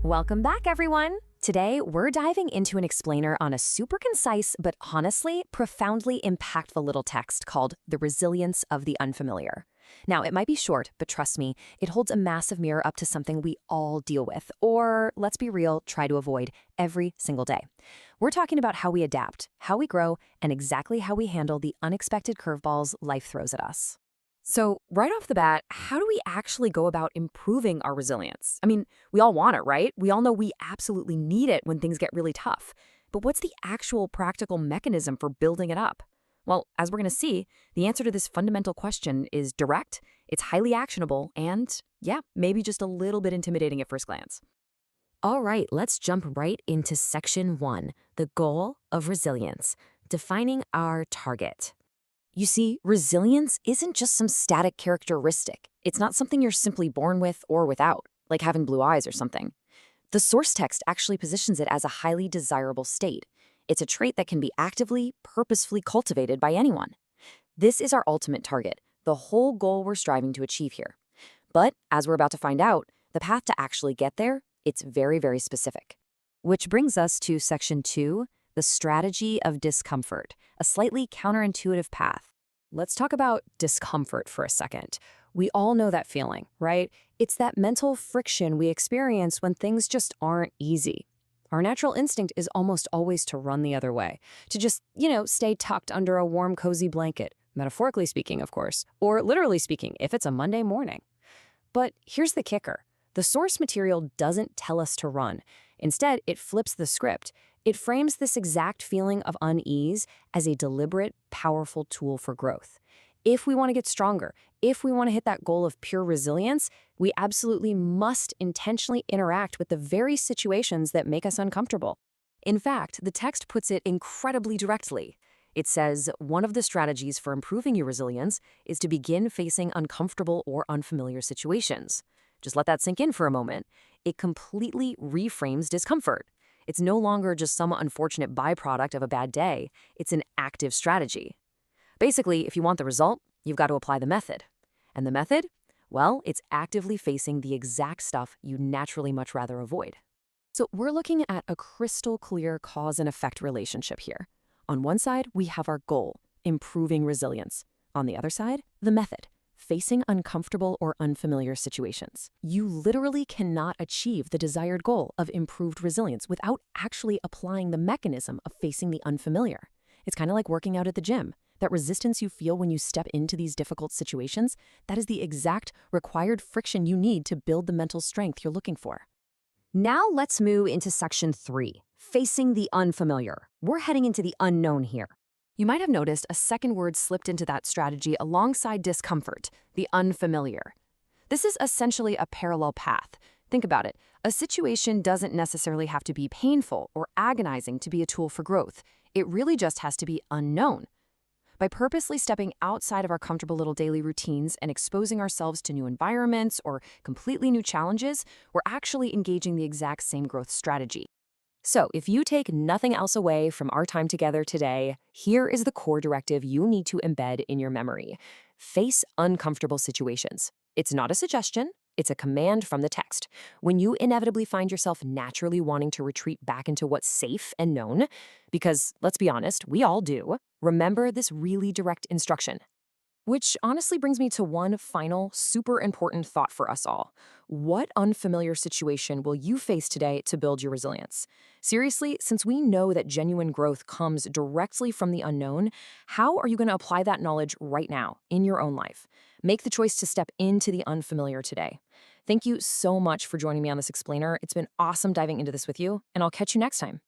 Welcome back, everyone! Today, we're diving into an explainer on a super concise but honestly profoundly impactful little text called The Resilience of the Unfamiliar. Now, it might be short, but trust me, it holds a massive mirror up to something we all deal with, or, let's be real, try to avoid every single day. We're talking about how we adapt, how we grow, and exactly how we handle the unexpected curveballs life throws at us. So, right off the bat, how do we actually go about improving our resilience? I mean, we all want it, right? We all know we absolutely need it when things get really tough. But what's the actual practical mechanism for building it up? Well, as we're going to see, the answer to this fundamental question is direct, it's highly actionable, and yeah, maybe just a little bit intimidating at first glance. All right, let's jump right into section 1, the goal of resilience, defining our target. You see, resilience isn't just some static characteristic. It's not something you're simply born with or without, like having blue eyes or something. The source text actually positions it as a highly desirable state. It's a trait that can be actively, purposefully cultivated by anyone. This is our ultimate target, the whole goal we're striving to achieve here. But, as we're about to find out, the path to actually get there, it's very, very specific. Which brings us to section 2, the strategy of discomfort, a slightly counterintuitive path. Let's talk about discomfort for a second. We all know that feeling, right? It's that mental friction we experience when things just aren't easy. Our natural instinct is almost always to run the other way, to just, stay tucked under a warm, cozy blanket, metaphorically speaking, of course, or literally speaking, if it's a Monday morning. But here's the kicker. The source material doesn't tell us to run. Instead, it flips the script. It frames this exact feeling of unease as a deliberate, powerful tool for growth. If we want to get stronger, if we want to hit that goal of pure resilience, we absolutely must intentionally interact with the very situations that make us uncomfortable. In fact, the text puts it incredibly directly. It says, one of the strategies for improving your resilience is to begin facing uncomfortable or unfamiliar situations. Just let that sink in for a moment. It completely reframes discomfort. It's no longer just some unfortunate byproduct of a bad day. It's an active strategy. Basically, if you want the result, you've got to apply the method. And the method? Well, it's actively facing the exact stuff you naturally much rather avoid. So we're looking at a crystal clear cause and effect relationship here. On one side, we have our goal, improving resilience. On the other side, the method, facing uncomfortable or unfamiliar situations. You literally cannot achieve the desired goal of improved resilience without actually applying the mechanism of facing the unfamiliar. It's kind of like working out at the gym. That resistance you feel when you step into these difficult situations, that is the exact required friction you need to build the mental strength you're looking for. Now let's move into section 3, facing the unfamiliar. We're heading into the unknown here. You might have noticed a second word slipped into that strategy alongside discomfort, the unfamiliar. This is essentially a parallel path. Think about it. A situation doesn't necessarily have to be painful or agonizing to be a tool for growth. It really just has to be unknown. By purposely stepping outside of our comfortable little daily routines and exposing ourselves to new environments or completely new challenges, we're actually engaging the exact same growth strategy. So, if you take nothing else away from our time together today, here is the core directive you need to embed in your memory. Face uncomfortable situations. It's not a suggestion, it's a command from the text. When you inevitably find yourself naturally wanting to retreat back into what's safe and known, because, let's be honest, we all do, remember this really direct instruction. Which honestly brings me to one final, super important thought for us all. What unfamiliar situation will you face today to build your resilience? Seriously, since we know that genuine growth comes directly from the unknown, how are you going to apply that knowledge right now in your own life? Make the choice to step into the unfamiliar today. Thank you so much for joining me on this explainer. It's been awesome diving into this with you, and I'll catch you next time.